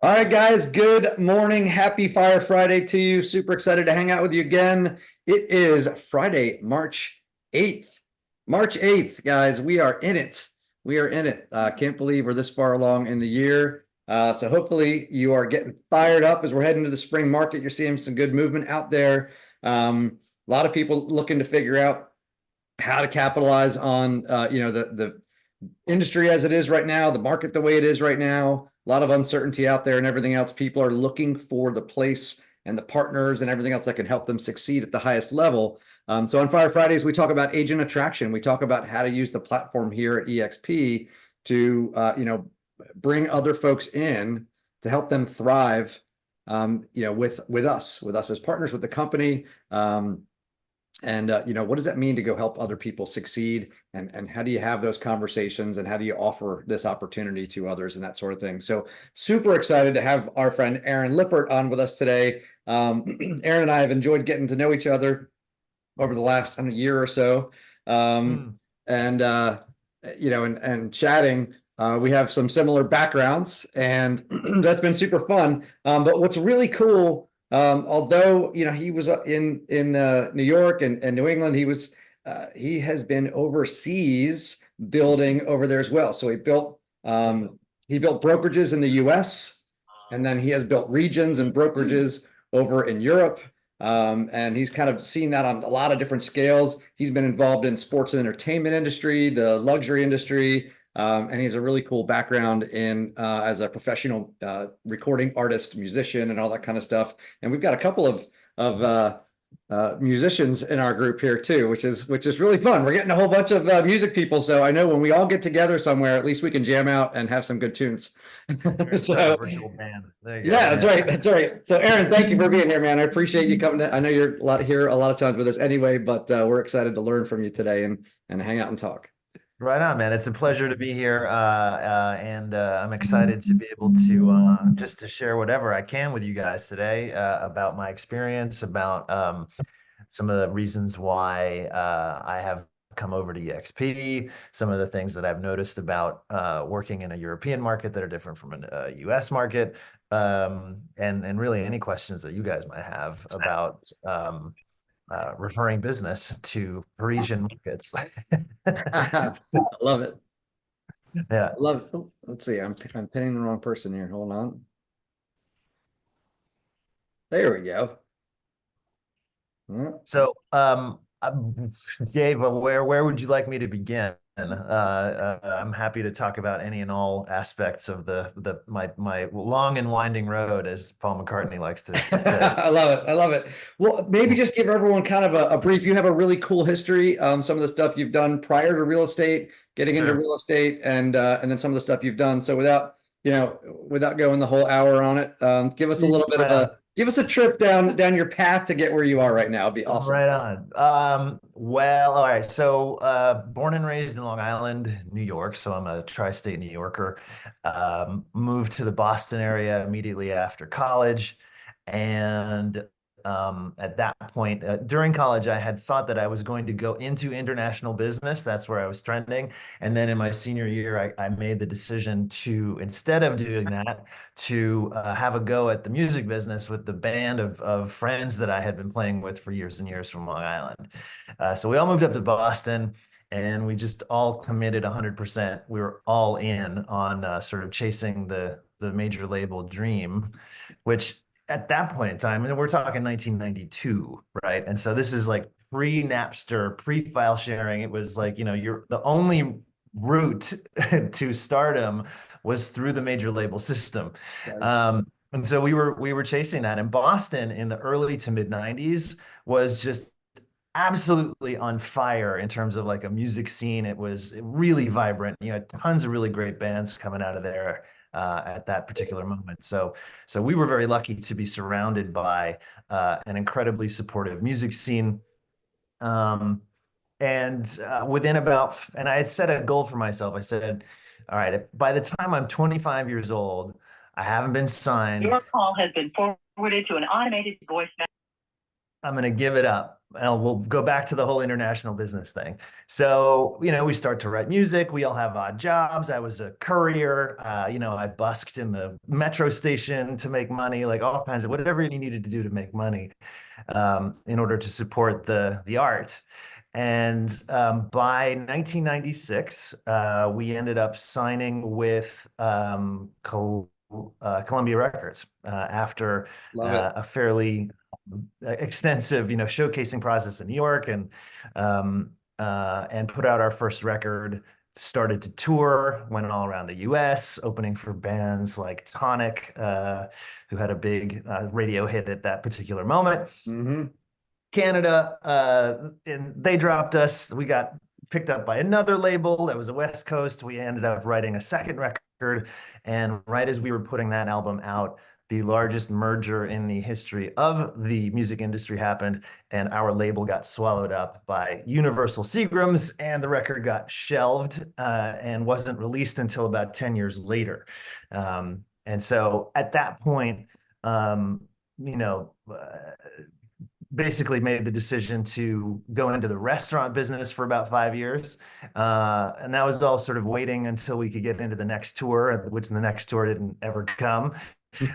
All right, guys, good morning. Happy Fire Friday to you. Super excited to hang out with you again. It is Friday, March 8th. March 8th, guys, we are in it. We are in it. Can't believe we're this far along in the year. So hopefully you are getting fired up as we're heading to the spring market. You're seeing some good movement out there. A lot of people looking to figure out how to capitalize on the industry as it is right now, the market the way it is right now, a lot of uncertainty out there and everything else. People are looking for the place and the partners and everything else that can help them succeed at the highest level. So on Fire Fridays, we talk about agent attraction. We talk about how to use the platform here at EXP to bring other folks in to help them thrive. With us as partners with the company. What does that mean to go help other people succeed? And how do you have those conversations and how do you offer this opportunity to others and that sort of thing? So super excited to have our friend Aaron Lippert on with us today. Aaron and I have enjoyed getting to know each other over the last year or so. And chatting. We have some similar backgrounds and that's been super fun. But what's really cool, although he was in New York and New England, he has been overseas building over there as well. So he built brokerages in the US, and then he has built regions and brokerages over in Europe. And he's kind of seen that on a lot of different scales. He's been involved in sports and entertainment industry, the luxury industry, and he has a really cool background in as a professional recording artist, musician, and all that kind of stuff. And we've got a couple of musicians in our group here too, which is really fun. We're getting a whole bunch of music people, so I know when we all get together somewhere, at least we can jam out and have some good tunes. So virtual band. There you go. Yeah, that's right. That's right. So Aaron, thank you for being here, man. I appreciate you coming I know you're here a lot of times with us anyway, but we're excited to learn from you today and hang out and talk. Right on, man. It's a pleasure to be here, and I'm excited to be able to just to share whatever I can with you guys today about my experience, about some of the reasons why I have come over to EXP, some of the things that I've noticed about working in a European market that are different from a US market, and really any questions that you guys might have about referring business to Parisian markets. I love it. Yeah. I love it. Oh, let's see. I'm pinning the wrong person here. Hold on. There we go. So, Dave, where would you like me to begin? I'm happy to talk about any and all aspects of my long and winding road, as Paul McCartney likes to say. I love it. I love it. Well, maybe just give everyone kind of a brief. You have a really cool history. Some of the stuff you've done prior to real estate, getting into real estate, and then some of the stuff you've done. So without going the whole hour on it, give us a little bit of give us a trip down your path to get where you are right now. It'd be awesome. Right on. Well, all right. So, born and raised in Long Island, New York. So I'm a tri-state New Yorker. Moved to the Boston area immediately after college. And at that point, during college, I had thought that I was going to go into international business. That's where I was trending. And then in my senior year, I made the decision to, instead of doing that, to have a go at the music business with the band of friends that I had been playing with for years and years from Long Island. So we all moved up to Boston. And we just all committed 100%. We were all in on sort of chasing the major label dream, which at that point in time, and we're talking 1992, right? And so this is like pre-Napster, pre-file sharing. It was like, you're the only route to stardom was through the major label system. And so we were chasing that. And Boston in the early to mid 90s was just absolutely on fire in terms of like a music scene. It was really vibrant. You had tons of really great bands coming out of there at that particular moment. So we were very lucky to be surrounded by an incredibly supportive music scene. And I had set a goal for myself. I said, all right, if by the time I'm 25 years old, I haven't been signed. Your call has been forwarded to an automated voice message. I'm going to give it up. and we'll go back to the whole international business thing. So, we start to write music. We all have odd jobs. I was a courier. I busked in the metro station to make money, like all kinds of whatever you needed to do to make money in order to support the art. And by 1996, we ended up signing with Columbia Records after Love it. a fairly extensive, showcasing process in New York, and put out our first record. Started to tour, went all around the U.S., opening for bands like Tonic, who had a big radio hit at that particular moment. Mm-hmm. Canada, and they dropped us. We got picked up by another label that was a West Coast. We ended up writing a second record, and right as we were putting that album out, the largest merger in the history of the music industry happened, and our label got swallowed up by Universal Seagram's, and the record got shelved and wasn't released until about 10 years later. And so at that point, you know, basically made the decision to go into the restaurant business for about 5 years. And that was all sort of waiting until we could get into the next tour, which the next tour didn't ever come.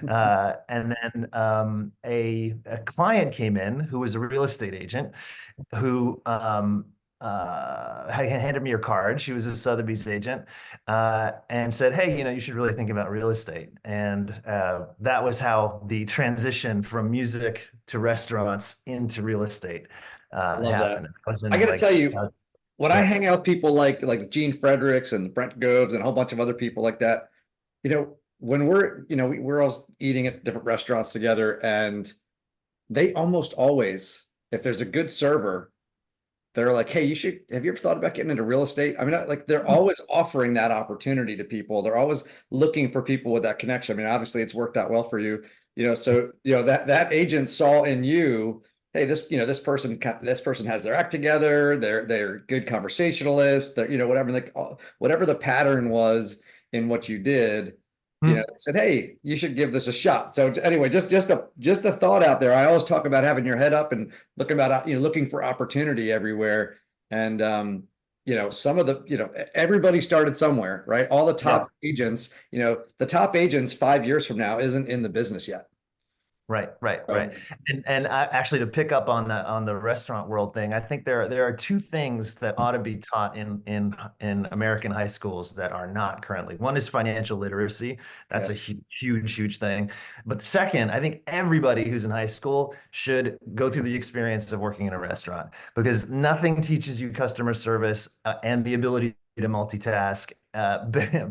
And then a client came in who was a real estate agent who handed me her card. She was a Sotheby's agent, and said, "Hey, you should really think about real estate." And that was how the transition from music to restaurants into real estate I love happened. that. I got to tell you, when I yeah. hang out with people like Gene Fredericks and Brent Goves and a whole bunch of other people like that, when we're all eating at different restaurants together, and they almost always, if there's a good server, they're like, "Hey, have you ever thought about getting into real estate?" I mean, like they're always offering that opportunity to people. They're always looking for people with that connection. I mean, obviously it's worked out well for you, so that agent saw in you, hey, this person has their act together. They're good conversationalists. They're whatever, like whatever the pattern was in what you did. Said, "Hey, you should give this a shot." So anyway, just a thought out there. I always talk about having your head up and looking for opportunity everywhere. And some of everybody started somewhere, right? All the top agents, the top agents 5 years from now isn't in the business yet. Right. And actually, to pick up on the restaurant world thing, I think there are two things that ought to be taught in American high schools that are not currently. One is financial literacy. That's a huge thing. But second, I think everybody who's in high school should go through the experience of working in a restaurant, because nothing teaches you customer service and the ability to multitask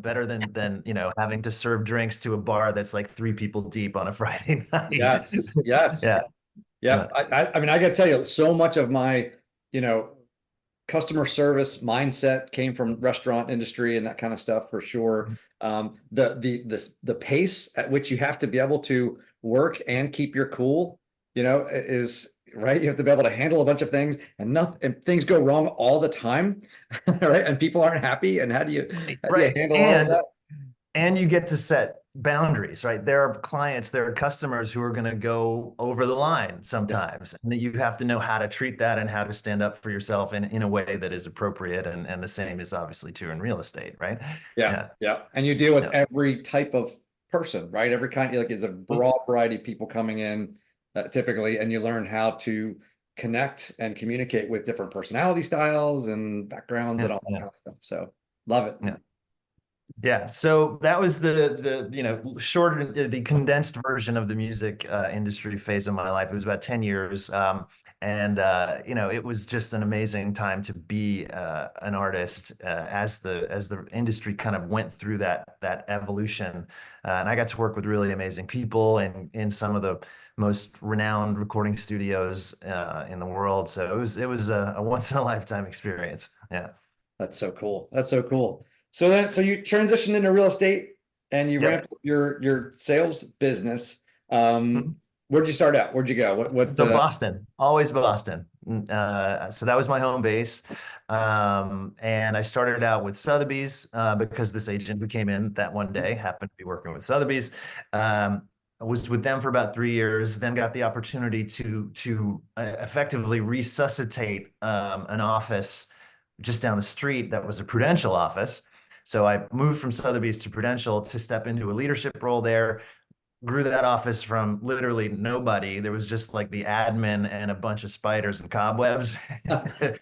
better than having to serve drinks to a bar that's like 3 people deep on a Friday night. Yes. Yeah. I mean, I got to tell you, so much of my customer service mindset came from restaurant industry and that kind of stuff, for sure. The pace at which you have to be able to work and keep your cool, is right. You have to be able to handle a bunch of things, and things go wrong all the time, right? And people aren't happy. And how do you handle all of that? And you get to set boundaries, right? There are customers who are going to go over the line sometimes, and that you have to know how to treat that and how to stand up for yourself in a way that is appropriate. And the same is obviously true in real estate, right? Yeah. And you deal with every type of person, right? Every kind, it's a broad variety of people coming in, typically, and you learn how to connect and communicate with different personality styles and backgrounds and all that kind of stuff. So love it. Yeah, so that was the condensed version of the music industry phase of my life. It was about 10 years. And it was just an amazing time to be an artist as the industry kind of went through that evolution. And I got to work with really amazing people in some of the most renowned recording studios in the world. So it was a once in a lifetime experience. Yeah. That's so cool. So you transitioned into real estate and you ramped up your sales business. Where'd you start out? Where'd you go? So Boston, always Boston. So that was my home base. And I started out with Sotheby's because this agent who came in that one day happened to be working with Sotheby's. I was with them for about 3 years, then got the opportunity to effectively resuscitate an office just down the street that was a Prudential office. So I moved from Sotheby's to Prudential to step into a leadership role there, grew that office from literally nobody. There was just like the admin and a bunch of spiders and cobwebs to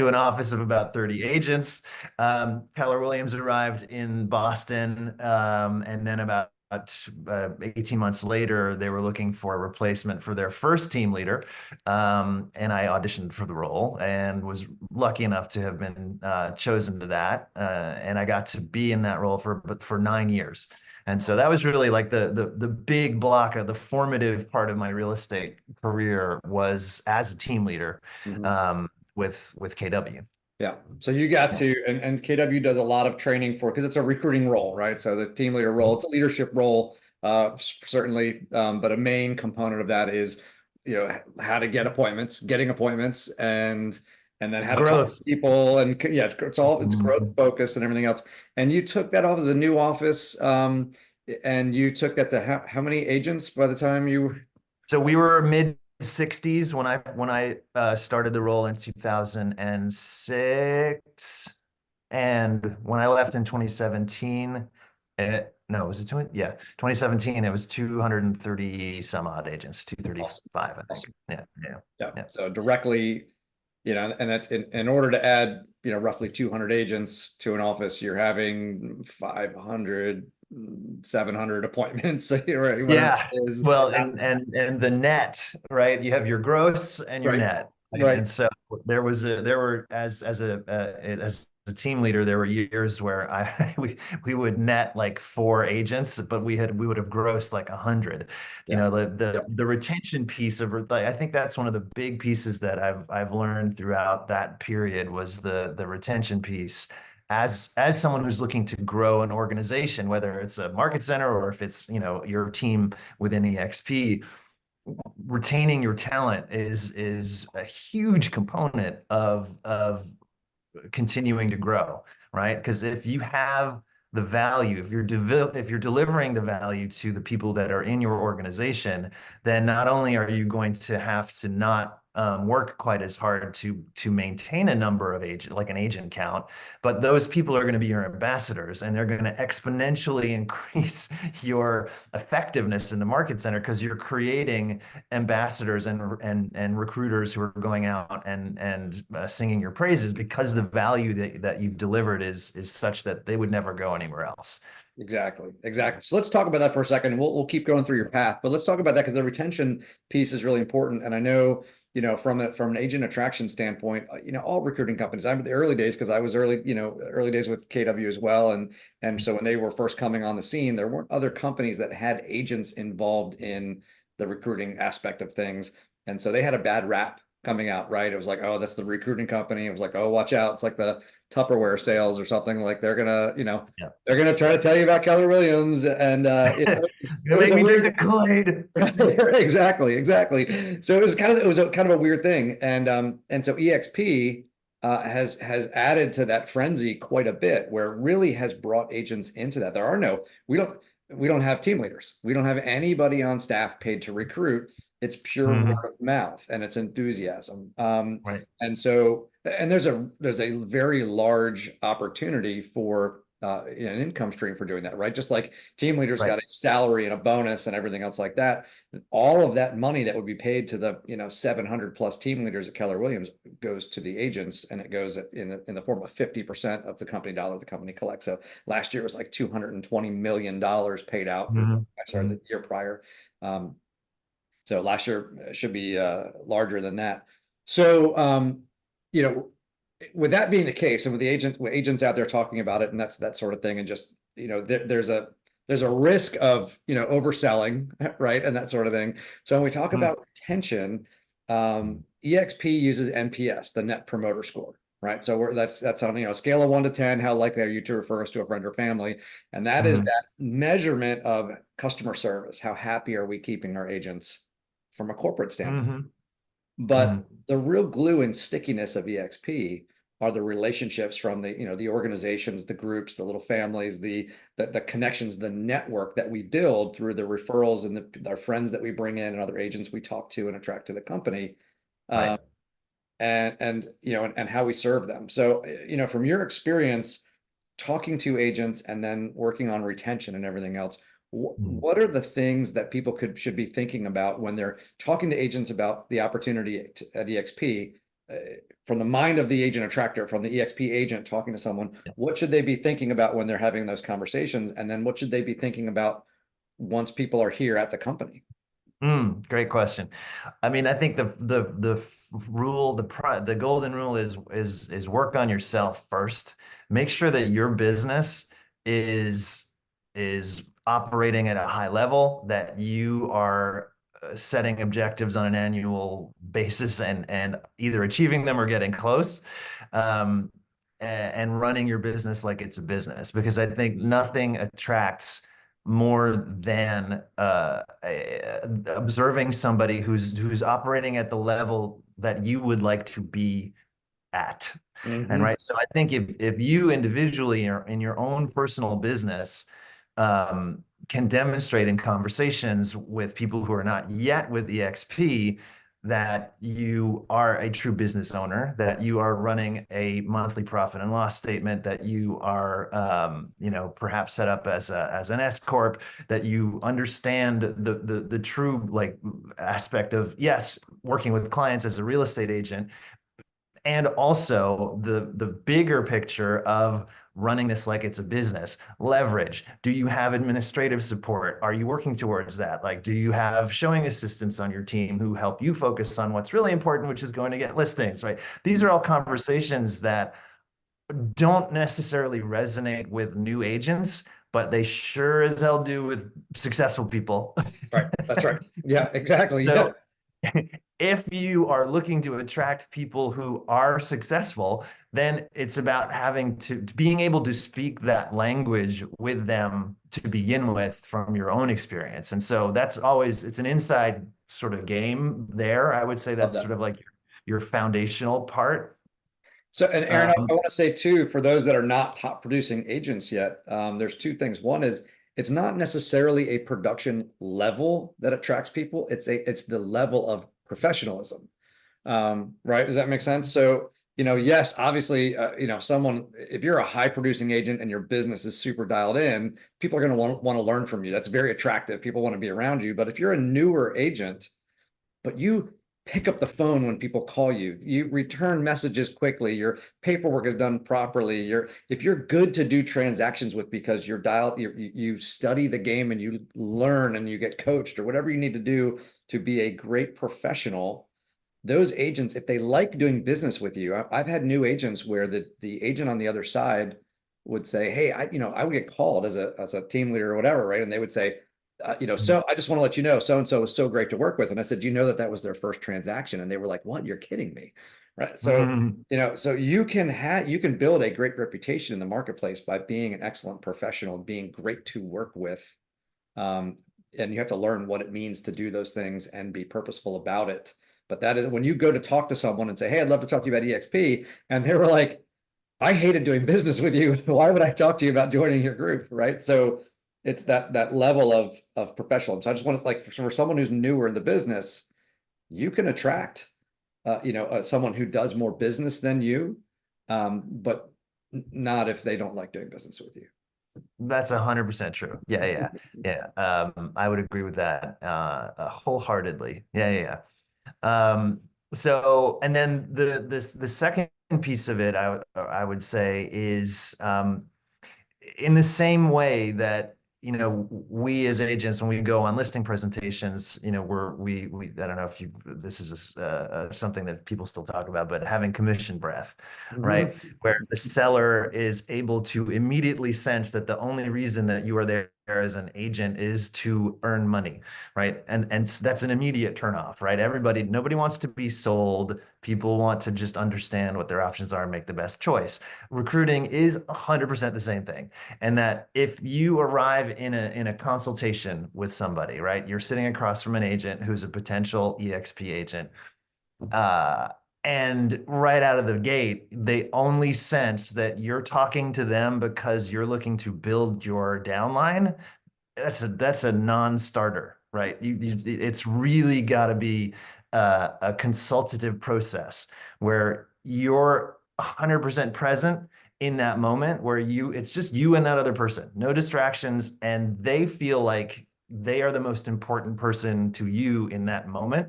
an office of about 30 agents. Keller Williams arrived in Boston, and then about 18 months later, they were looking for a replacement for their first team leader. And I auditioned for the role and was lucky enough to have been chosen to that. And I got to be in that role for 9 years. And so that was really like the big block of the formative part of my real estate career was as a team leader with KW. Yeah. So you got to, and KW does a lot of training for, because it's a recruiting role, right? So the team leader role, it's a leadership role, certainly, but a main component of that is, how to get appointments, getting appointments, and then how to talk to people, and yeah, it's growth focused and everything else. And you took that off as a new office, and you took that to how many agents by the time you? So we were mid 60s when I started the role in 2006, and when I left in 2017, no, was it 2017? It was 230 some odd agents, 235, I think. Awesome. Yeah. So directly, and that's in order to add, roughly 200 agents to an office, you're having 500, 700 appointments. Right? Yeah. Well, and the net, right? You have your gross and your net. Right. And so there were as a team leader, there were years where we would net like 4 agents, but we would have grossed like 100. The retention piece I think that's one of the big pieces that I've learned throughout that period was the retention piece. As someone who's looking to grow an organization, whether it's a market center or if it's your team within EXP, retaining your talent is a huge component of continuing to grow, right? Because if you have the value, if you're delivering the value to the people that are in your organization, then not only are you going to have to not work quite as hard to maintain a number of like an agent count, but those people are going to be your ambassadors, and they're going to exponentially increase your effectiveness in the market center because you're creating ambassadors and recruiters who are going out and singing your praises because the value that you've delivered is such that they would never go anywhere else. Exactly. So let's talk about that for a second. We'll keep going through your path, but let's talk about that because the retention piece is really important. And I know, from an agent attraction standpoint, all recruiting companies, I'm in the early days because I was early days with KW as well. And so when they were first coming on the scene, there weren't other companies that had agents involved in the recruiting aspect of things. And so they had a bad rap coming out, right? It was like, oh, that's the recruiting company. It was like, oh, watch out. It's like the Tupperware sales or something. Like they're gonna, they're gonna try to tell you about Keller Williams, and it was a weird Kool-Aid. Exactly. So it was kind of a weird thing, and so EXP has added to that frenzy quite a bit, where it really has brought agents into that. We don't have team leaders. We don't have anybody on staff paid to recruit. It's pure word of mouth and it's enthusiasm. Right. And so, there's a very large opportunity for an income stream for doing that, right? Just like team leaders got a salary and a bonus and everything else like that. All of that money that would be paid to the 700 plus team leaders at Keller Williams goes to the agents, and it goes in the form of 50% of the company dollar the company collects. So last year it was like $220 million paid out. Sorry, the year prior. So last year should be larger than that. So, with that being the case, and with agents out there talking about it and that sort of thing, and just, there's a risk of, overselling, right? And that sort of thing. So when we talk about retention, EXP uses NPS, the Net Promoter Score, right? So that's on, a scale of 1 to 10, how likely are you to refer us to a friend or family? And that is that measurement of customer service. How happy are we keeping our agents from a corporate standpoint? But the real glue and stickiness of EXP are the relationships from the, the organizations, the groups, the little families, the connections, the network that we build through the referrals and our friends that we bring in and other agents we talk to and attract to the company. Right. And how we serve them. So, from your experience talking to agents and then working on retention and everything else, Mm. what are the things that people should be thinking about when they're talking to agents about the opportunity at EXP, from the mind of the agent attractor, from the EXP agent talking to someone? Yeah. What should they be thinking about when they're having those conversations? And then what should they be thinking about once people are here at the company? Great question. I mean, I think the rule, the golden rule is work on yourself first. Make sure that your business is operating at a high level, that you are setting objectives on an annual basis and either achieving them or getting close. And running your business like it's a business, because I think nothing attracts more than observing somebody who's operating at the level that you would like to be at. And Mm-hmm. right, so I think if you individually or in your own personal business can demonstrate in conversations with people who are not yet with EXP that you are a true business owner, that you are running a monthly profit and loss statement, that you are, perhaps set up as an S corp, that you understand the true like aspect of, yes, working with clients as a real estate agent, and also the bigger picture of running this like it's a business. Leverage. Do you have administrative support? Are you working towards that? Like, do you have showing assistants on your team who help you focus on what's really important, which is going to get listings, right? These are all conversations that don't necessarily resonate with new agents, but they sure as hell do with successful people. Right. That's right. Yeah, exactly. Yeah. So if you are looking to attract people who are successful, then it's about having to being able to speak that language with them to begin with from your own experience. And so it's an inside sort of game there. I would say Love that's that. sort of like your foundational part. So, and Aaron, I Um, want to say too, for those that are not top producing agents yet, there's two things. One is it's not necessarily a production level that attracts people. It's the level of professionalism. Right? Does that make sense? So, yes, obviously, if you're a high producing agent and your business is super dialed in, people are going to want to learn from you. That's very attractive. People want to be around you. But if you're a newer agent, but you pick up the phone when people call you, you return messages quickly, your paperwork is done properly, if you're good to do transactions with because you're dialed, you study the game and you learn and you get coached or whatever you need to do to be a great professional, those agents, if they like doing business with you, I've had new agents where the agent on the other side would say, hey, I would get called as a team leader or whatever, right? And they would say, so I just want to let you know, so and so was so great to work with. And I said, do you know that was their first transaction? And they were like, what? You're kidding me, right? So, so you can build a great reputation in the marketplace by being an excellent professional, being great to work with. And you have to learn what it means to do those things and be purposeful about it. But that is when you go to talk to someone and say, hey, I'd love to talk to you about EXP. And they were like, I hated doing business with you. Why would I talk to you about joining your group? Right. So it's that level of professionalism. So I just want to like for someone who's newer in the business, you can attract someone who does more business than you, but not if they don't like doing business with you. That's 100% true. I would agree with that wholeheartedly. So, and then the second piece of it, I would say is in the same way that we as agents, when we go on listing presentations, we I don't know if this is something that people still talk about, but having commission breath, right? Mhm. Where the seller is able to immediately sense that the only reason that you are there as an agent is to earn money, right? And that's an immediate turnoff, right? Nobody wants to be sold. People want to just understand what their options are and make the best choice. Recruiting is 100% the same thing. And that if you arrive in a consultation with somebody, right, you're sitting across from an agent who's a potential EXP agent, And right out of the gate, they only sense that you're talking to them because you're looking to build your downline. That's a non-starter, right? It's really got to be a consultative process where you're 100% present in that moment, where it's just you and that other person, no distractions, and they feel like they are the most important person to you in that moment,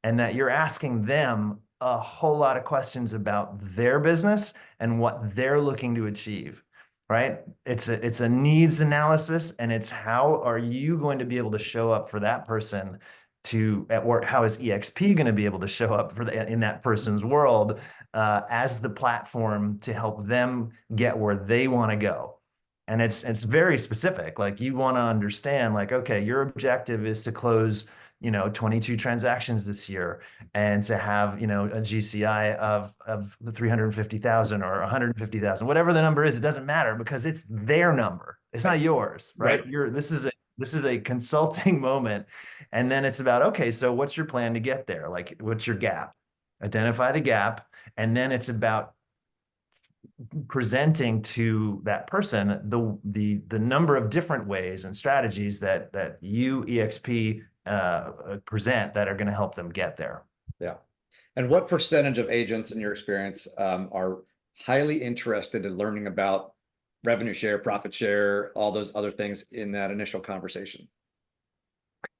and that you're asking them a whole lot of questions about their business and what they're looking to achieve, right? It's a needs analysis, and it's how are you going to be able to show up for that person or how is EXP going to be able to show up in that person's world as the platform to help them get where they want to go. And it's very specific. Like, you want to understand, like, okay, your objective is to close 22 transactions this year, and to have a GCI of 350,000 or 150,000, whatever the number is. It doesn't matter, because it's their number, it's not yours, right? This is a consulting moment. And then it's about, okay, so what's your plan to get there? Like, what's your gap? Identify the gap. And then it's about presenting to that person the number of different ways and strategies that you, EXP, present, that are going to help them get there. Yeah. And what percentage of agents, in your experience, are highly interested in learning about revenue share, profit share, all those other things in that initial conversation?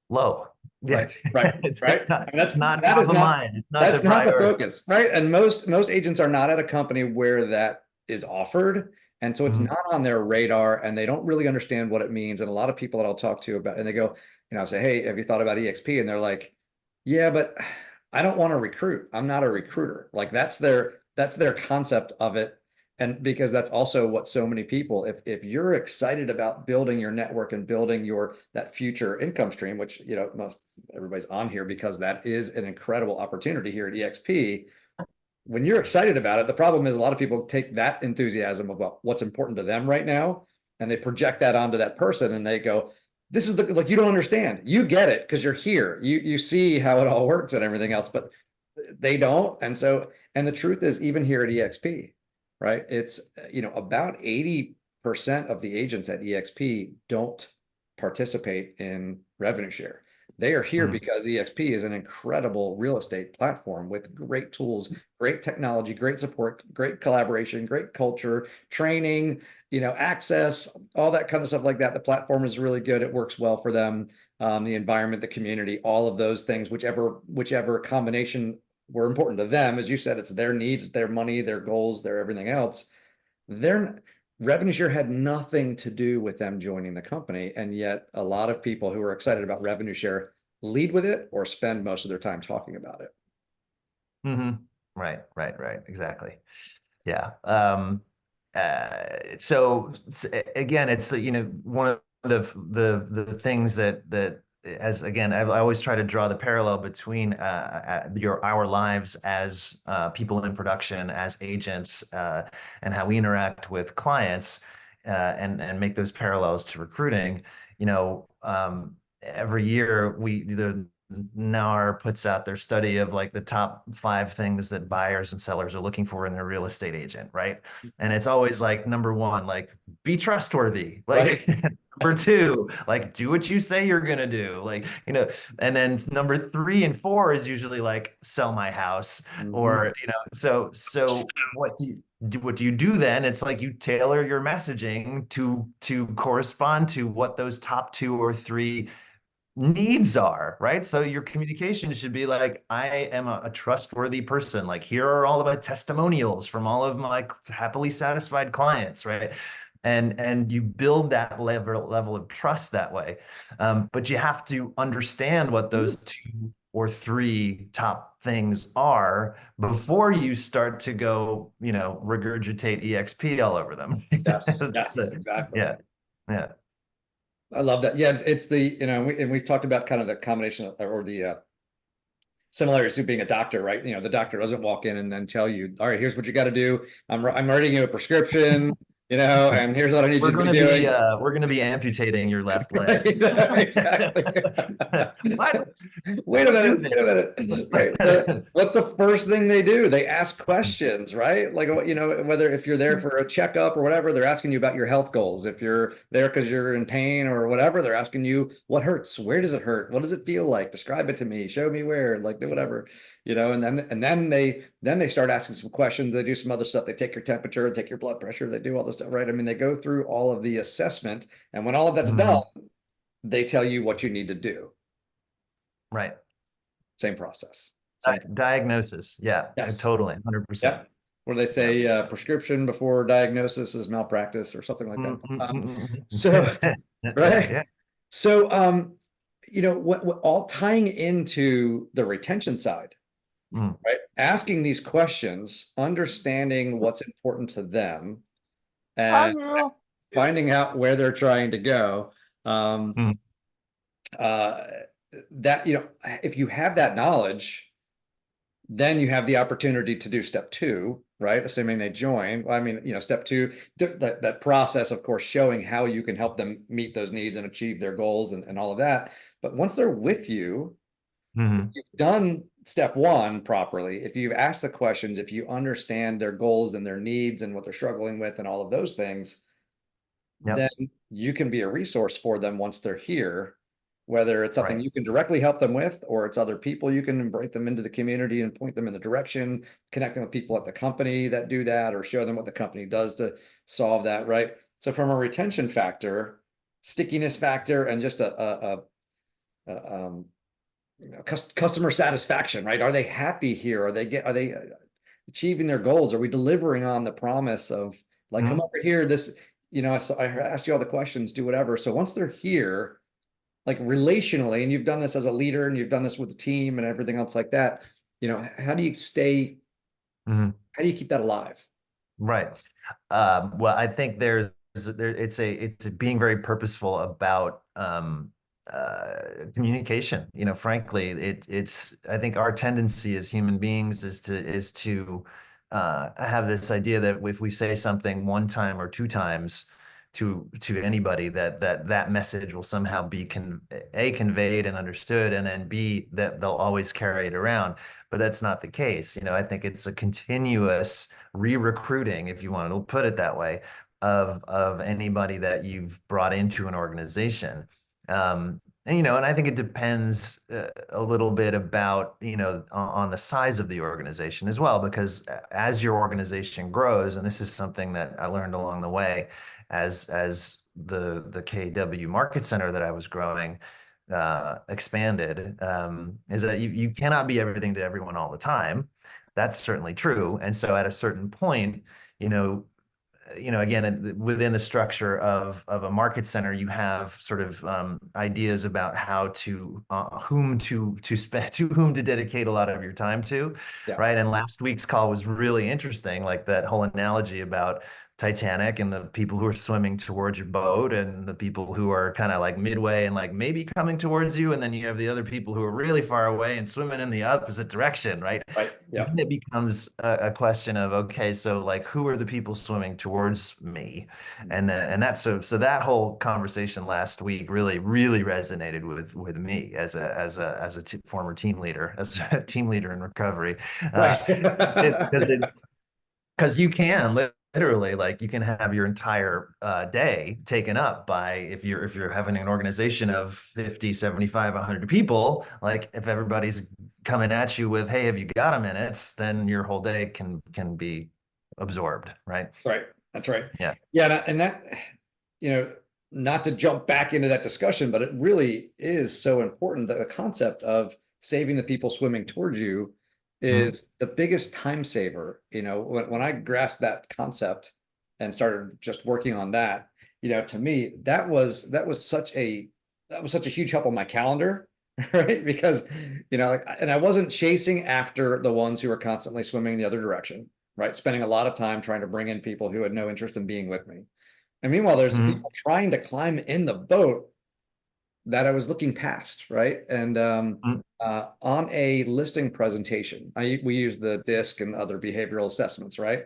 Low. Right, right, right. That's not that top is of not, mind. It's not that's the not the priority. focus, right? And most agents are not at a company where that is offered, and so it's not on their radar, and they don't really understand what it means. And a lot of people that I'll talk to about, and they go, say, hey, have you thought about EXP? And they're like, yeah, but I don't want to recruit. I'm not a recruiter. Like, that's their concept of it. And because that's also what so many people, if you're excited about building your network and building that future income stream, which most everybody's on here because that is an incredible opportunity here at EXP. When you're excited about it, the problem is a lot of people take that enthusiasm about what's important to them right now, and they project that onto that person, and they go, this is like, you don't understand. You get it because you're here. You see how it all works and everything else, but they don't. And the truth is, even here at EXP, right? It's, about 80% of the agents at EXP don't participate in revenue share. They are here because EXP is an incredible real estate platform with great tools, great technology, great support, great collaboration, great culture, training, access, all that kind of stuff like that. The platform is really good. It works well for them. The environment, the community, all of those things, whichever combination were important to them. As you said, it's their needs, their money, their goals, their everything else. Their revenue share had nothing to do with them joining the company. And yet a lot of people who are excited about revenue share lead with it or spend most of their time talking about it. Right. Exactly. Yeah. So again, it's, one of the things that as, again, I always try to draw the parallel between our lives as people in production, as agents, and how we interact with clients, and make those parallels to recruiting. Every year the NAR puts out their study of, like, the top 5 things that buyers and sellers are looking for in their real estate agent, right? And it's always like, number 1, like, be trustworthy. Like, right. Number 2, like, do what you say you're gonna do. Like, and then number 3 and 4 is usually like, sell my house, or so what do you do then? It's like, you tailor your messaging to correspond to what those top 2 or 3 needs are, right? So your communication should be like, I am a trustworthy person. Like, here are all of my testimonials from all of my happily satisfied clients, right? And you build that level of trust that way. But you have to understand what those 2 or 3 top things are before you start to go, regurgitate EXP all over them. Yes, exactly. Yeah. I love that. Yeah, it's the, and we've talked about kind of the combination or the similarities to being a doctor, right? The doctor doesn't walk in and then tell you, all right, here's what you got to do. I'm writing you a prescription. and here's what I need We're you to going be to be doing. we're going to be amputating your left Right, leg. exactly. What? Wait a Don't do minute, wait a minute. Right. this. What's the first thing they do? They ask questions, right? Like, whether if you're there for a checkup or whatever, they're asking you about your health goals. If you're there because you're in pain or whatever, they're asking you what hurts, where does it hurt? What does it feel like? Describe it to me, show me where, like whatever, and then they start asking some questions. They do some other stuff. They take your temperature, take your blood pressure, they do all this stuff, right? I mean, they go through all of the assessment, and when all of that's done, Mhm. they tell you what you need to do. Right. Same process. Same. Diagnosis. Yeah, Yes. totally. 100%. Yep. Where they Yeah. say prescription before diagnosis is malpractice or something like that. Mhm. So, right. Yeah. So, what all tying into the retention side, Mm. right? Asking these questions, understanding what's important to them, and finding out where they're trying to go. Mm. Uh, that, if you have that knowledge, then you have the opportunity to do step two, right? Assuming they join. Well, I mean, step two, that process, of course, showing how you can help them meet those needs and achieve their goals and all of that. But once they're with you, Mhm. you've done step one properly. If you've asked the questions, if you understand their goals and their needs and what they're struggling with and all of those things, then Yep. you can be a resource for them once they're here, whether it's something Right. you can directly help them with, or it's other people you can invite them into the community and point them in the direction, connect them with people at the company that do that, or show them what the company does to solve that, right? So from a retention factor, stickiness factor, and just a customer satisfaction, right? Are they happy here? Are they achieving their goals? Are we delivering on the promise of, like, come Mhm. over here? I asked you all the questions, do whatever. So once they're here, like relationally, and you've done this as a leader and you've done this with the team and everything else like that, how do you Mhm. how do you keep that alive? Right. Well, I think it's being very purposeful about communication. Frankly, it's I think our tendency as human beings is to have this idea that if we say something one time or two times to anybody, that message will somehow be conveyed and understood, and then B, that they'll always carry it around. But that's not the case. I think it's a continuous re-recruiting, if you want to put it that way, of anybody that you've brought into an organization. And I think it depends a little bit about, on the size of the organization as well, because as your organization grows, and this is something that I learned along the way, as the KW Market Center that I was growing expanded, is that you cannot be everything to everyone all the time. That's certainly true. And so at a certain point, you know, again, within the structure of a market center, you have sort of ideas about how to whom to spend to whom to dedicate a lot of your time to, Yeah. right? And last week's call was really interesting, like that whole analogy about Titanic and the people who are swimming towards your boat and the people who are kind of like midway and like maybe coming towards you, and then you have the other people who are really far away and swimming in the opposite direction, right? Right. Yeah. Then it becomes a question of, okay, so like who are the people swimming towards me? And that whole conversation last week really resonated with me as a former team leader, as a team leader in recovery. Right. It's Yeah. because you can literally, like, you can have your entire day taken up by, if you're having an organization of 50, 75, 100 people, like if everybody's coming at you with, hey, have you got a minute, then your whole day can be absorbed, right? Right. That's right. Yeah. Yeah. And that, you know, not to jump back into that discussion, but it really is so important that the concept of saving the people swimming towards you Mhm. is the biggest time saver. When I grasped that concept and started just working on that, to me, that was such a huge help on my calendar, right? Because, and I wasn't chasing after the ones who were constantly swimming in the other direction, right? Spending a lot of time trying to bring in people who had no interest in being with me. And meanwhile, there's Mhm. people trying to climb in the boat that I was looking past, right? And Mhm. on a listing presentation, we use the DISC and other behavioral assessments, right?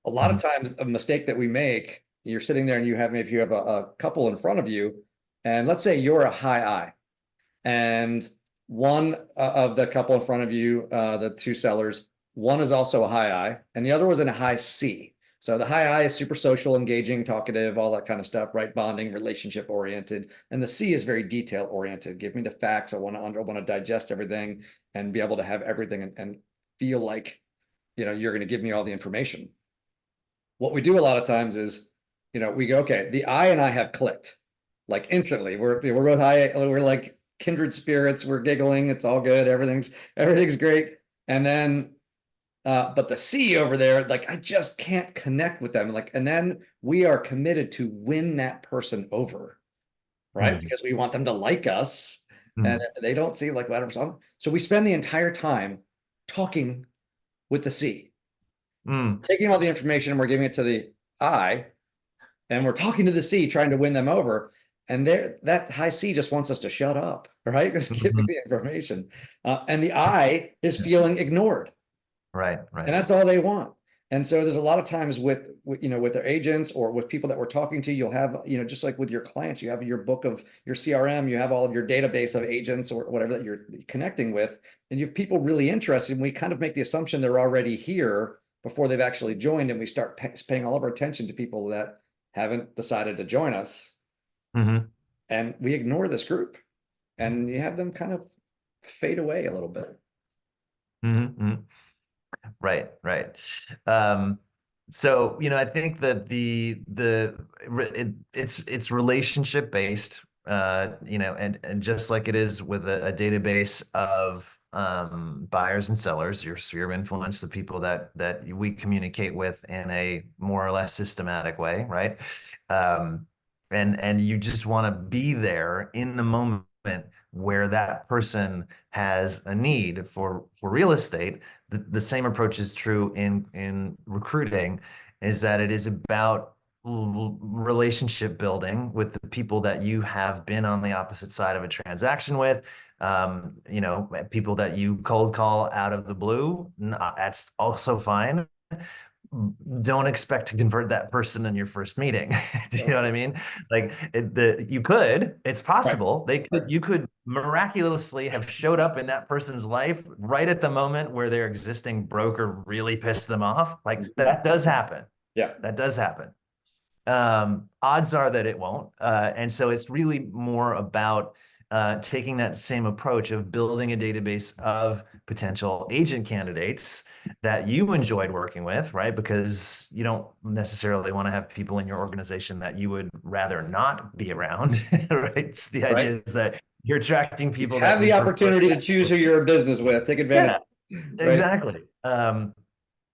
a lot of times a mistake that we make, you're sitting there and if you have a couple in front of you, and let's say you're a high I, and one of the couple in front of you, the two sellers, one is also a high I, and the other was in a high C. So the high I is super social, engaging, talkative, all that kind of stuff, right? Bonding, relationship oriented. And the C is very detail oriented. Give me the facts. I want to digest everything and be able to have everything and feel like, you're going to give me all the information. What we do a lot of times is, we go, okay, the I and I have clicked like instantly. We're both high. We're like kindred spirits. We're giggling. It's all good. Everything's great. And then, but the C over there, like I just can't connect with them. Like, and then we are committed to win that person over, right? Because we want them to like us, and if they don't see like whatever. So we spend the entire time talking with the C, taking all the information, and we're giving it to the I, and we're talking to the C, trying to win them over. And that high C just wants us to shut up, right? Just give me the information. And the I is feeling ignored. Right. And that's all they want. And so there's a lot of times with their agents or with people that we're talking to, you'll have, just like with your clients, you have your book of your CRM, you have all of your database of agents or whatever that you're connecting with, and you have people really interested. And we kind of make the assumption they're already here before they've actually joined. And we start paying all of our attention to people that haven't decided to join us. And we ignore this group, and you have them kind of fade away a little bit. Right. So, I think that it's relationship based, and just like it is with a database of buyers and sellers, your sphere of influence, the people that we communicate with in a more or less systematic way, right? And you just want to be there in the moment where that person has a need for real estate. The same approach is true in recruiting, is that it is about relationship building with the people that you have been on the opposite side of a transaction with. People that you cold call out of the blue, that's also fine. Don't expect to convert that person in your first meeting. Do you know what I mean? Like it's possible. You could miraculously have showed up in that person's life right at the moment where their existing broker really pissed them off. Like that does happen. Yeah. That does happen. Odds are that it won't. And so it's really more about taking that same approach of building a database of potential agent candidates that you enjoyed working with, right? Because you don't necessarily want to have people in your organization that you would rather not be around, right? It's the idea is that you're attracting people that have the opportunity to choose who you're in business with. Take advantage. Yeah, exactly. And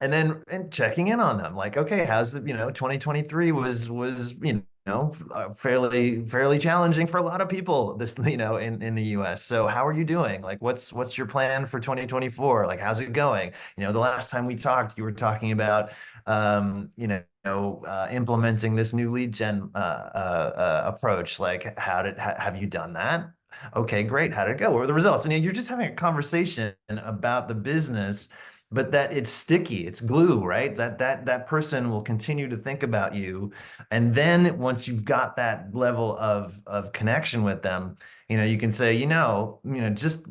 then checking in on them, like, okay, how's the 2023 was fairly challenging for a lot of people this in the US. So how are you doing? Like what's your plan for 2024? Like how's it going? The last time we talked, you were talking about implementing this new lead gen approach. Like have you done that? Okay, great. How did it go? What were the results? And you're just having a conversation about the business, but that it's sticky, it's glue, right? That person will continue to think about you. And then once you've got that level of connection with them, you can say, just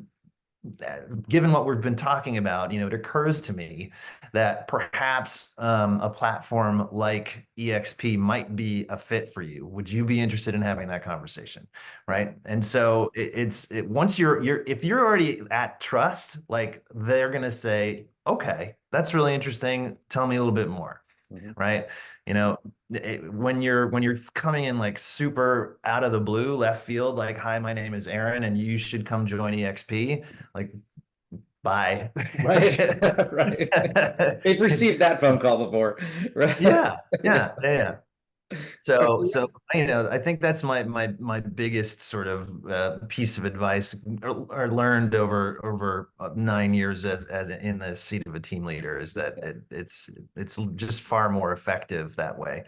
given what we've been talking about, it occurs to me that perhaps a platform like EXP might be a fit for you. Would you be interested in having that conversation, right? And so once if you're already at trust, like they're gonna say, okay, that's really interesting. Tell me a little bit more, right? When you're coming in like super out of the blue, left field, like, hi, my name is Aaron, and you should come join EXP. Like, bye. Right. They've received that phone call before. Right. Yeah. So I think that's my biggest sort of piece of advice or learned over 9 years in the seat of a team leader is that it's just far more effective that way.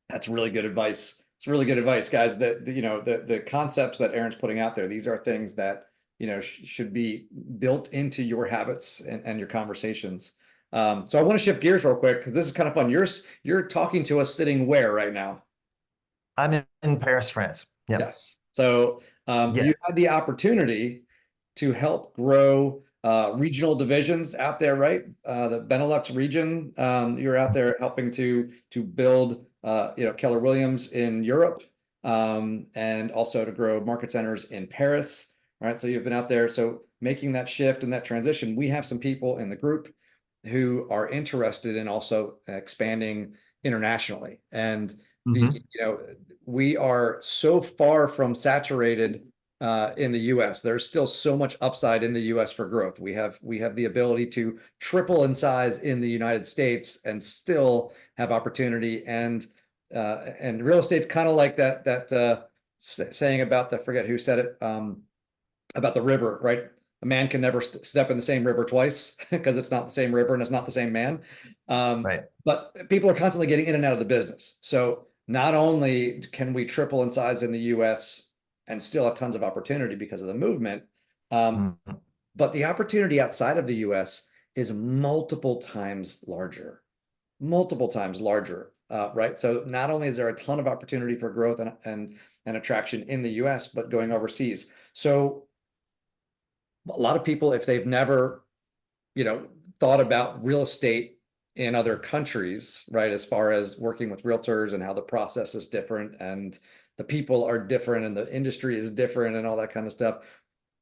That's really good advice. It's really good advice, guys. That the concepts that Aaron's putting out there, these are things that should be built into your habits and your conversations. So I want to shift gears real quick because this is kind of fun. You're talking to us sitting where right now? I'm in Paris, France. Yep. Yes. So you Yes. had the opportunity to help grow regional divisions out there, right? The Benelux region. You're out there helping to build, Keller Williams in Europe, and also to grow market centers in Paris. All right. So you've been out there. So making that shift and that transition, we have some people in the group who are interested in also expanding internationally. And the, Hmm. we are so far from saturated in the US. There's still so much upside in the US for growth. We have the ability to triple in size in the United States and still have opportunity. And real estate's kind of like that saying about the, forget who said it, about the river, right? A man can never step in the same river twice because it's not the same river and it's not the same man. Right. But people are constantly getting in and out of the business. So not only can we triple in size in the US and still have tons of opportunity because of the movement, Mhm. but the opportunity outside of the US is multiple times larger, multiple times larger. Right. So not only is there a ton of opportunity for growth and attraction in the US, but going overseas. So a lot of people, if they've never, thought about real estate in other countries, right, as far as working with realtors and how the process is different and the people are different and the industry is different and all that kind of stuff.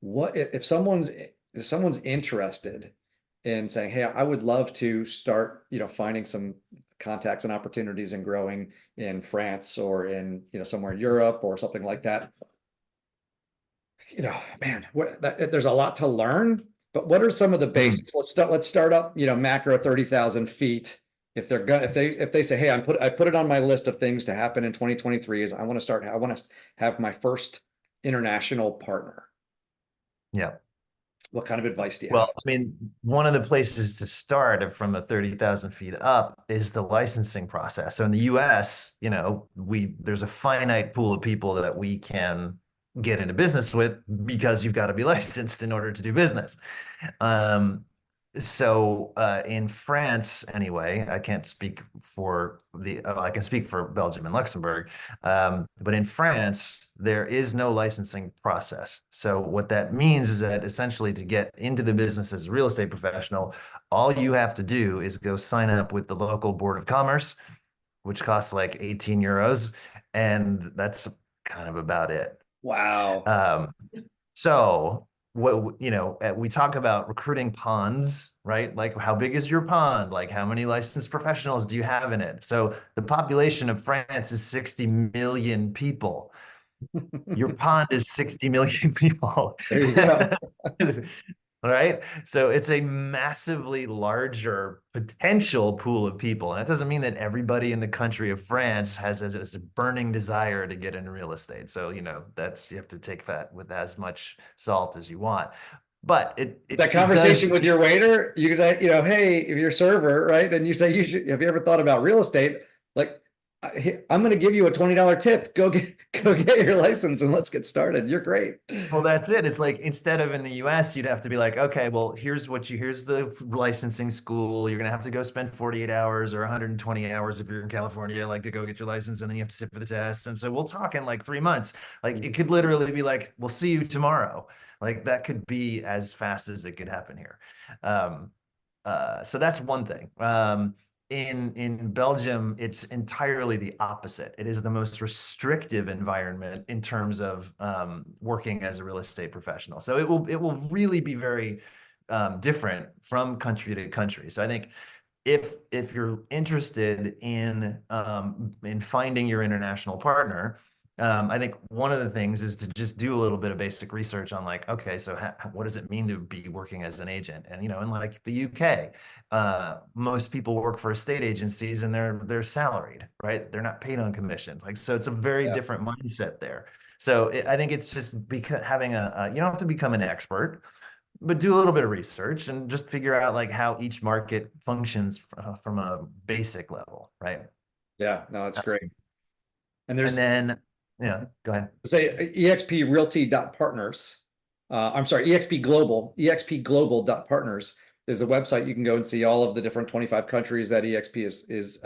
What if someone's interested in saying, hey, I would love to start, finding some contacts and opportunities and growing in France or in, somewhere in Europe or something like that, man, there's a lot to learn, but what are some of the Mm. basics? Let's start up, macro 30,000 feet. If they say, hey, I put it on my list of things to happen in 2023 is I want to have my first international partner. Yeah. What kind of advice do you have Well, for I us? mean, one of the places to start from the 30,000 feet up is the licensing process. So in the US, there's a finite pool of people that we can get into business with because you've got to be licensed in order to do business. Um, so in France, anyway, I can't speak for I can speak for Belgium and Luxembourg. But in France, there is no licensing process. So what that means is that essentially to get into the business as a real estate professional, all you have to do is go sign up with the local Board of Commerce, which costs like 18 euros, and that's kind of about it. Wow. Um, so we talk about recruiting ponds, right? Like how big is your pond? Like how many licensed professionals do you have in it? So the population of France is 60 million people. Your pond is 60 million people. There you go. Right? So it's a massively larger potential pool of people. And that doesn't mean that everybody in the country of France has a burning desire to get into real estate. So, you have to take that with as much salt as you want. But That it conversation does. with your waiter, you can say, hey, if you're a server, right? And you say, have you ever thought about real estate? Like, I'm going to give you a $20 tip. Go get your license and let's get started. You're great. Well, that's it. It's like instead of in the US, you'd have to be like, okay, well, here's the licensing school. You're gonna have to go spend 48 hours or 120 hours if you're in California, like to go get your license, and then you have to sit for the test. And so we'll talk in like 3 months. Like it could literally be like, we'll see you tomorrow. Like that could be as fast as it could happen here. Um, so that's one thing. In Belgium, it's entirely the opposite. It is the most restrictive environment in terms of working as a real estate professional. So it will really be very different from country to country. So I think if you're interested in finding your international partner, I think one of the things is to just do a little bit of basic research on like, okay, so what does it mean to be working as an agent? And in like the UK, most people work for estate agencies and they're salaried, right? They're not paid on commission. Like, so it's a very Yeah. different mindset there. So I think it's just because having you don't have to become an expert, but do a little bit of research and just figure out like how each market functions from a basic level, right? Yeah. No, it's great. And And there's, then, yeah, go ahead. say exprealty.partners. I'm sorry, exp global, expglobal.partners. there's a website you can go and see all of the different 25 countries that EXP is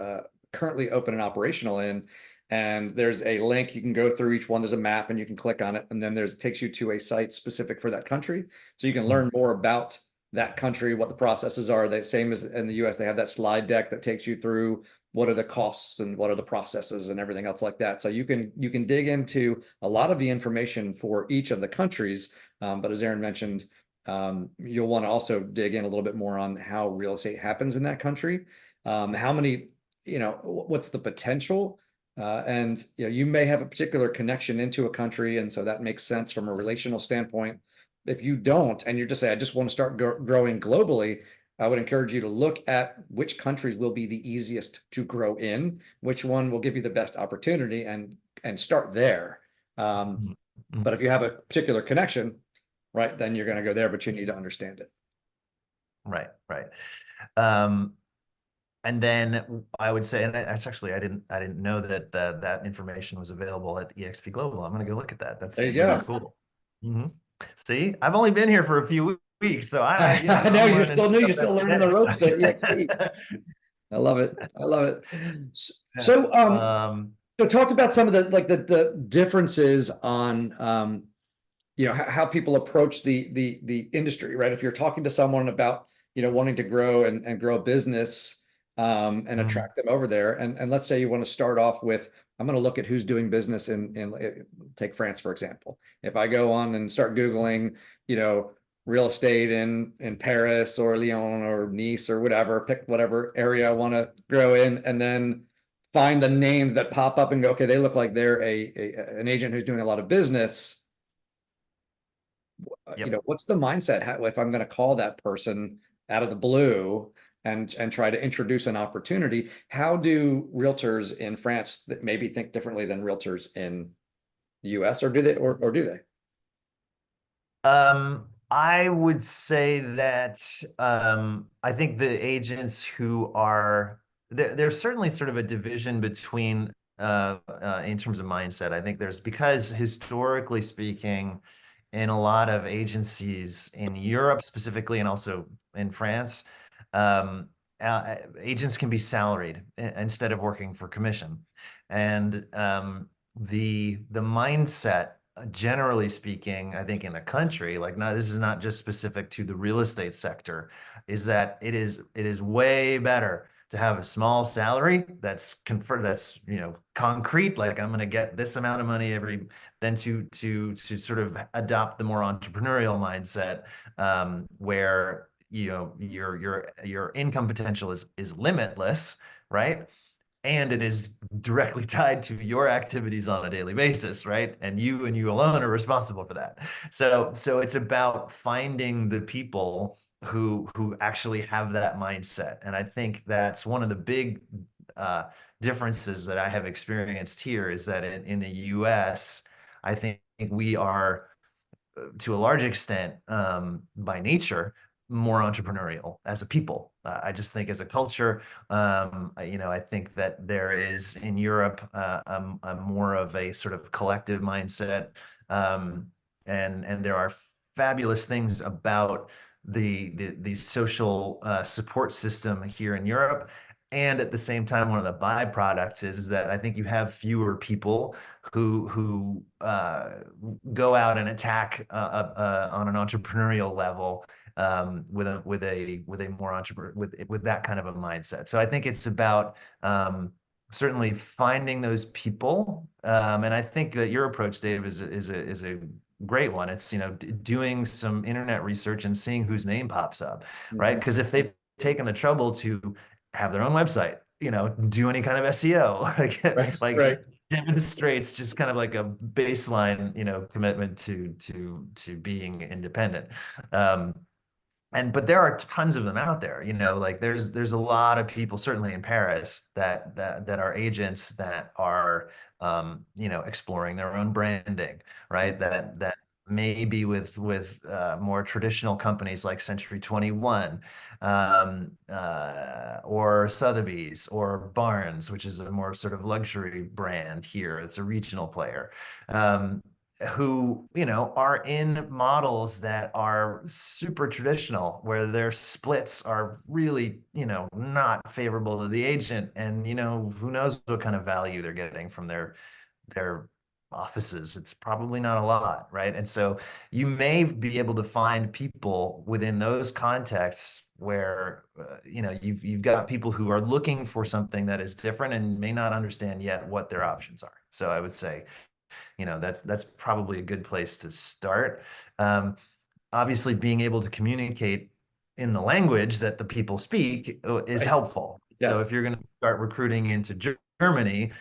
currently open and operational in. And there's a link you can go through each one. There's a map and you can click on it, and then it takes you to a site specific for that country, so you can learn more about that country, what the processes are. The same as in the US, they have that slide deck that takes you through what are the costs and what are the processes and everything else like that. So you can dig into a lot of the information for each of the countries. But as Aaron mentioned, you'll want to also dig in a little bit more on how real estate happens in that country. How many, what's the potential? And you may have a particular connection into a country, and so that makes sense from a relational standpoint. If you don't, and you're just saying, I just want to start growing globally, I would encourage you to look at which countries will be the easiest to grow in, which one will give you the best opportunity, and start there. But if you have a particular connection, right, then you're going to go there, but you need to understand it. Right, right. And then I would say, and that's actually, I didn't know that that information was available at EXP Global. I'm going to go look at that. That's There you really go. cool. See, I've only been here for a few weeks, so I I know I'm you're learning still new. You're stuff still every learning the day. ropes at EXP. I love it. I love it. Yeah. So talked about some of the differences on how people approach the industry, right? If you're talking to someone about wanting to grow and grow a business, and attract them over there, and let's say you want to start off with, I'm going to look at who's doing business in take France, for example. If I go on and start Googling, real estate in Paris or Lyon or Nice or whatever, pick whatever area I want to grow in, and then find the names that pop up and go, okay, they look like they're an agent who's doing a lot of business. Yep. What's the mindset if I'm going to call that person out of the blue and try to introduce an opportunity? How do realtors in France that maybe think differently than realtors in the US, or do they, or do they? I would say that I think the agents who are there's certainly sort of a division between in terms of mindset. I think because historically speaking, in a lot of agencies in Europe specifically, and also in France, agents can be salaried instead of working for commission, and the mindset, generally speaking, I think in the country, like, now this is not just specific to the real estate sector, is that it is way better to have a small salary that's concrete, like I'm going to get this amount of money than to sort of adopt the more entrepreneurial mindset, where your income potential is limitless, right? And it is directly tied to your activities on a daily basis, right? And you alone are responsible for that. So it's about finding the people who actually have that mindset. And I think that's one of the big differences that I have experienced here, is that in the US, I think we are, to a large extent, by nature, more entrepreneurial as a people. I just think as a culture, I think that there is in Europe a more of a sort of collective mindset, and there are fabulous things about the social support system here in Europe. And at the same time, one of the byproducts is that I think you have fewer people who go out and attack on an entrepreneurial level, with a more with that kind of a mindset. So I think it's about certainly finding those people, and I think that your approach, Dave, is a great one. It's doing some internet research and seeing whose name pops up, right? Because if they've taken the trouble to have their own website, do any kind of SEO, like Right. it demonstrates just kind of like a baseline, commitment to being independent. But there are tons of them out there, like there's a lot of people, certainly in Paris, that are agents that are, exploring their own branding, right? That maybe with more traditional companies like Century 21, or Sotheby's or Barnes, which is a more sort of luxury brand here. It's a regional player. who, are in models that are super traditional, where their splits are really, not favorable to the agent. And, who knows what kind of value they're getting from their offices. It's probably not a lot, right? And so you may be able to find people within those contexts where you've got people who are looking for something that is different and may not understand yet what their options are. So I would say, that's probably a good place to start. Obviously, being able to communicate in the language that the people speak is Right. helpful. So Yes. if you're going to start recruiting into Germany,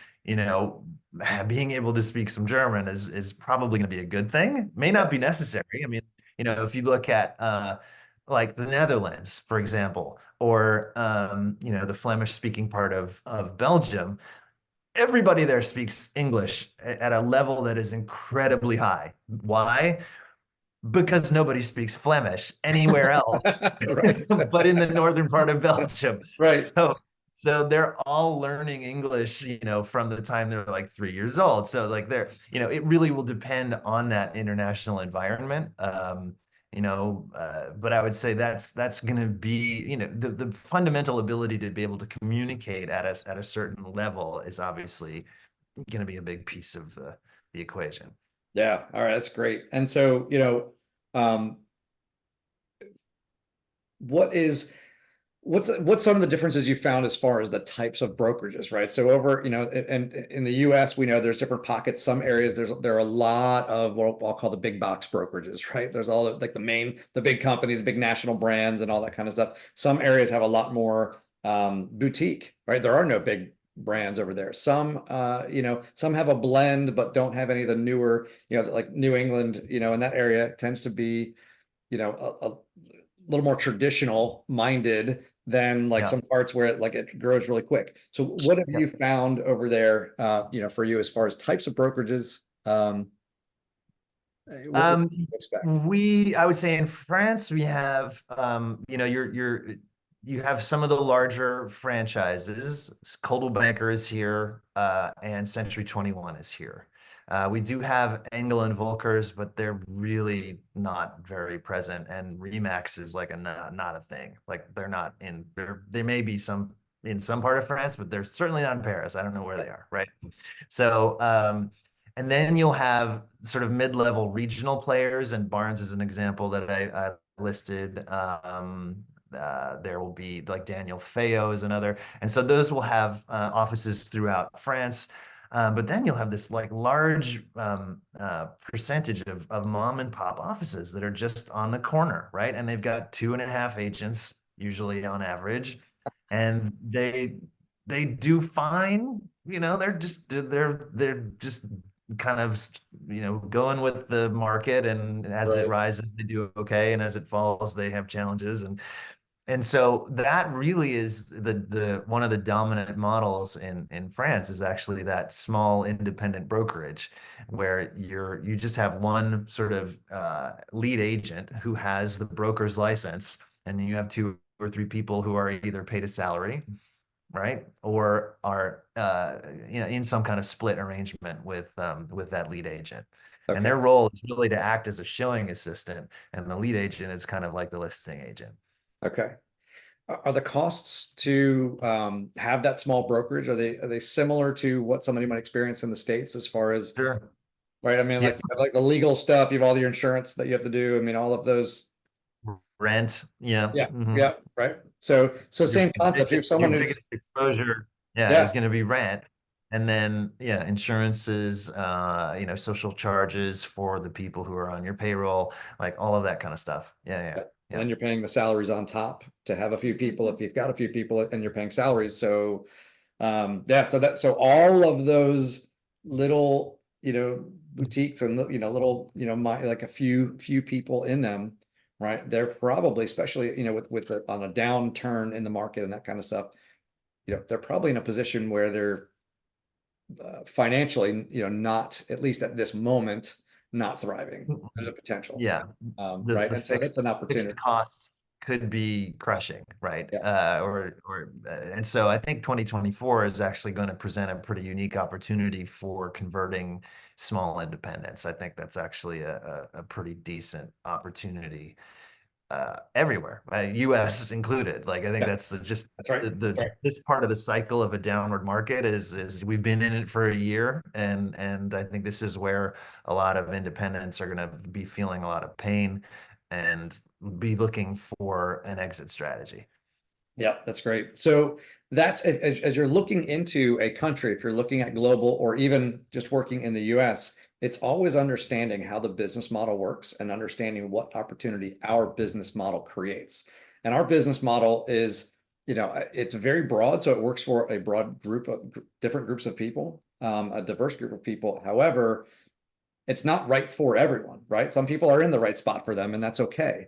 being able to speak some German is probably going to be a good thing. May not be Yes. necessary. I mean, if you look at like the Netherlands, for example, or the Flemish speaking part of Belgium, everybody there speaks English at a level that is incredibly high. Why? Because nobody speaks Flemish anywhere else Right. but in the northern part of Belgium. Right. So they're all learning English, from the time they're like 3 years old. So like it really will depend on that international environment. But I would say that's going to be, the fundamental ability to be able to communicate at a certain level is obviously going to be a big piece of the equation. Yeah. All right. That's great. And so, um, what is what's some of the differences you found as far as the types of brokerages, right? So over, and in the US, we know there's different pockets. Some areas there are a lot of what I'll call the big box brokerages, right? There's all like the big companies, big national brands and all that kind of stuff. Some areas have a lot more boutique, right? There are no big brands over there. Some some have a blend but don't have any of the newer, like New England, in that area tends to be, a little more traditional minded than like Yeah. some parts where it grows really quick. So what have Yeah. you found over there, for you as far as types of brokerages? What Um, do you expect? I would say in France, we have, you have some of the larger franchises. Coldwell Banker is here, and Century 21 is here. We do have Engel and Volkers, but they're really not very present. And Remax is like not a thing. Like they may be in some part of France, but they're certainly not in Paris. I don't know where they are, right? So, and then you'll have sort of mid-level regional players, and Barnes is an example that I listed. There will be like Daniel Feo is another. And so those will have offices throughout France. But then you'll have this like large percentage of mom and pop offices that are just on the corner, right? And they've got 2.5 agents usually on average, and they do fine. They're just kind of going with the market, and as it Right. rises they do okay, and as it falls they have challenges. And so that really is the one of the dominant models in France, is actually that small independent brokerage, where you just have one sort of lead agent who has the broker's license, and then you have 2 or 3 people who are either paid a salary, right? Or are in some kind of split arrangement with that lead agent. And Okay. their role is really to act as a showing assistant, and the lead agent is kind of like the listing agent. Okay. Are the costs to have that small brokerage, are they similar to what somebody might experience in the States as far as, Sure. right? I mean, Yeah. like you have like the legal stuff, you have all your insurance that you have to do. I mean, all of those. Rent. Yeah. Yeah. Hmm. Yeah. Right. So Your same concept. You have your someone who's, biggest exposure, yeah, is yeah. going to be rent. And then, yeah, insurances, social charges for the people who are on your payroll, like all of that kind of stuff. Yeah, yeah, Yeah. And yeah. then you're paying the salaries on top to have a few people, if you've got a few people and you're paying salaries. So yeah, so all of those little, boutiques and little, like a few people in them, right? They're probably, especially, on a downturn in the market and that kind of stuff, they're probably in a position where they're financially, not, at least at this moment, not thriving. There's a potential, Yeah. The right? the And so that's an fixed opportunity. costs could be crushing, right? Yeah. And so I think 2024 is actually going to present a pretty unique opportunity for converting small independents. I think that's actually a pretty decent opportunity everywhere, US included. Like I think Yeah, that's just that's right. That's right. this part of the cycle of a downward market is we've been in it for a year, and I think this is where a lot of independents are going to be feeling a lot of pain and be looking for an exit strategy. Yeah, that's great. So that's as you're looking into a country, if you're looking at global or even just working in the US, it's always understanding how the business model works and understanding what opportunity our business model creates. And our business model is, it's very broad, so it works for a broad group of different groups of people, a diverse group of people. However, it's not right for everyone, right? Some people are in the right spot for them, and that's okay.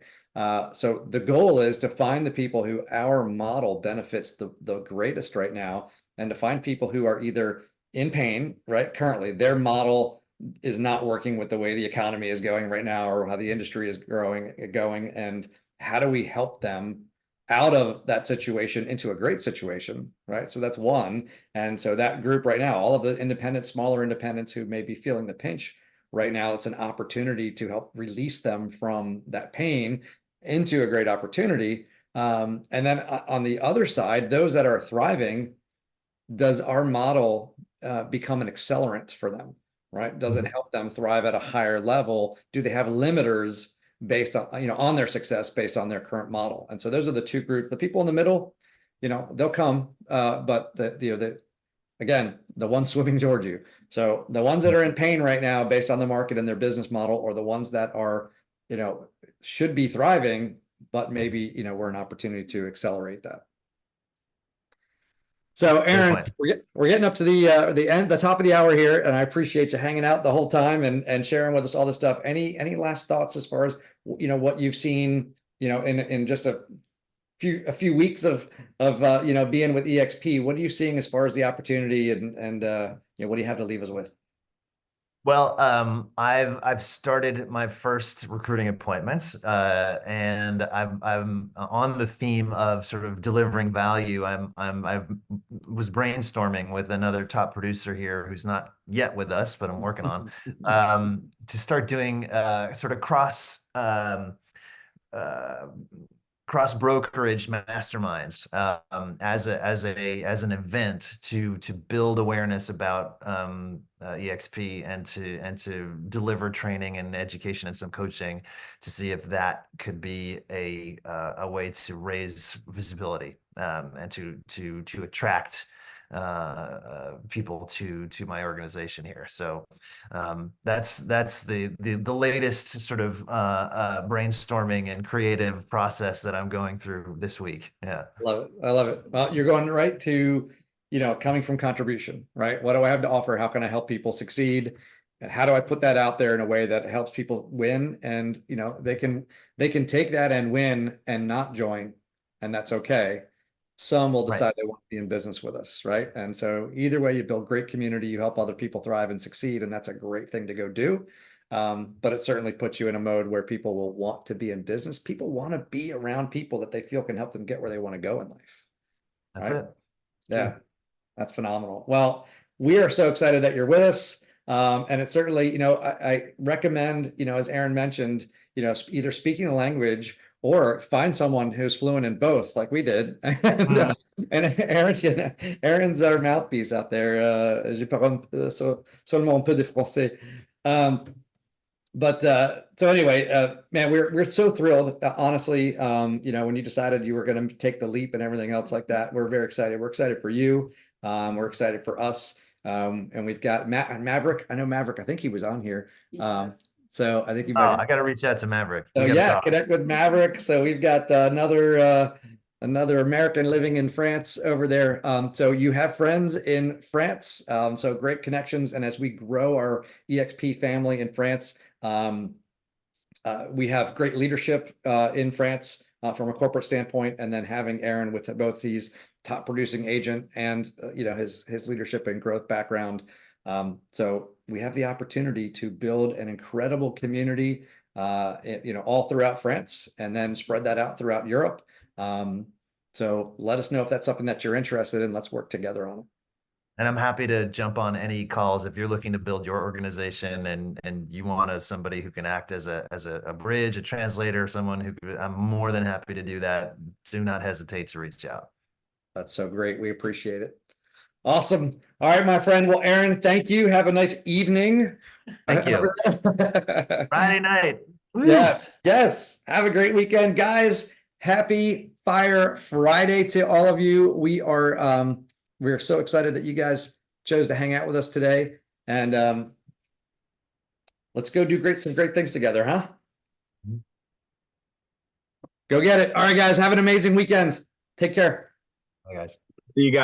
So the goal is to find the people who our model benefits the greatest right now, and to find people who are either in pain, right? Currently, their model is not working with the way the economy is going right now, or how the industry is going, and how do we help them out of that situation into a great situation, right? So that's one. And so that group right now, all of the independents, smaller independents who may be feeling the pinch right now, it's an opportunity to help release them from that pain into a great opportunity. And then on the other side, those that are thriving, does our model become an accelerant for them, right? Does it help them thrive at a higher level? Do they have limiters based on, on their success based on their current model? And so those are the two groups. The people in the middle, they'll come, but again, the ones swimming towards you. So the ones that are in pain right now based on the market and their business model, or the ones that are, should be thriving, but maybe, we're an opportunity to accelerate that. So Great Aaron, point. we're getting up to the top of the hour here, and I appreciate you hanging out the whole time and sharing with us all this stuff. Any last thoughts as far as, what you've seen, in just a few weeks of being with EXP? What are you seeing as far as the opportunity, and what do you have to leave us with? Well, I've started my first recruiting appointments, and I'm on the theme of sort of delivering value. I was brainstorming with another top producer here who's not yet with us, but I'm working on to start doing sort of uh, cross brokerage masterminds as an event to build awareness about EXP, and to deliver training and education and some coaching to see if that could be a way to raise visibility, and to attract people to my organization here. So that's the latest sort of brainstorming and creative process that I'm going through this week. Yeah. Love it. I love it. Well, you're going right to, coming from contribution, right? What do I have to offer? How can I help people succeed? And how do I put that out there in a way that helps people win? And, they can take that and win and not join, and that's okay. Some will Right. decide they want to be in business with us, right? And so either way, you build great community, you help other people thrive and succeed, and that's a great thing to go do. But it certainly puts you in a mode where people will want to be in business. People want to be around people that they feel can help them get where they want to go in life, That's right? it. It's Yeah, true. that's phenomenal. Well, we are so excited that you're with us. And it's certainly, I recommend, as Aaron mentioned, either speaking the language or find someone who's fluent in both, like we did. Mm. And Aaron's our mouthpiece out there. Je parle seulement un peu de français. But so anyway, man, we're so thrilled. Honestly, when you decided you were going to take the leap and everything else like that, we're very excited. We're excited for you. We're excited for us. And we've got Maverick. I know Maverick. I think he was on here. So I think you might Oh, have. I got to reach out to Maverick. So We got to yeah, talk. connect with Maverick. So we've got another American living in France over there. So you have friends in France. So great connections. And as we grow our EXP family in France, we have great leadership in France from a corporate standpoint, and then having Aaron with both his top producing agent and his leadership and growth background. So we have the opportunity to build an incredible community all throughout France, and then spread that out throughout Europe. So let us know if that's something that you're interested in. Let's work together on it. And I'm happy to jump on any calls if you're looking to build your organization and you want somebody who can act as a bridge, a translator, someone who I'm more than happy to do that. Do not hesitate to reach out. That's so great. We appreciate it. Awesome. All right, my friend. Well, Aaron, thank you. Have a nice evening. Thank you. Friday night. Woo! Yes, yes. Have a great weekend, guys. Happy Fire Friday to all of you. We're so excited that you guys chose to hang out with us today. And let's go do some great things together, huh? Go get it. All right, guys. Have an amazing weekend. Take care. Bye, guys. See you guys.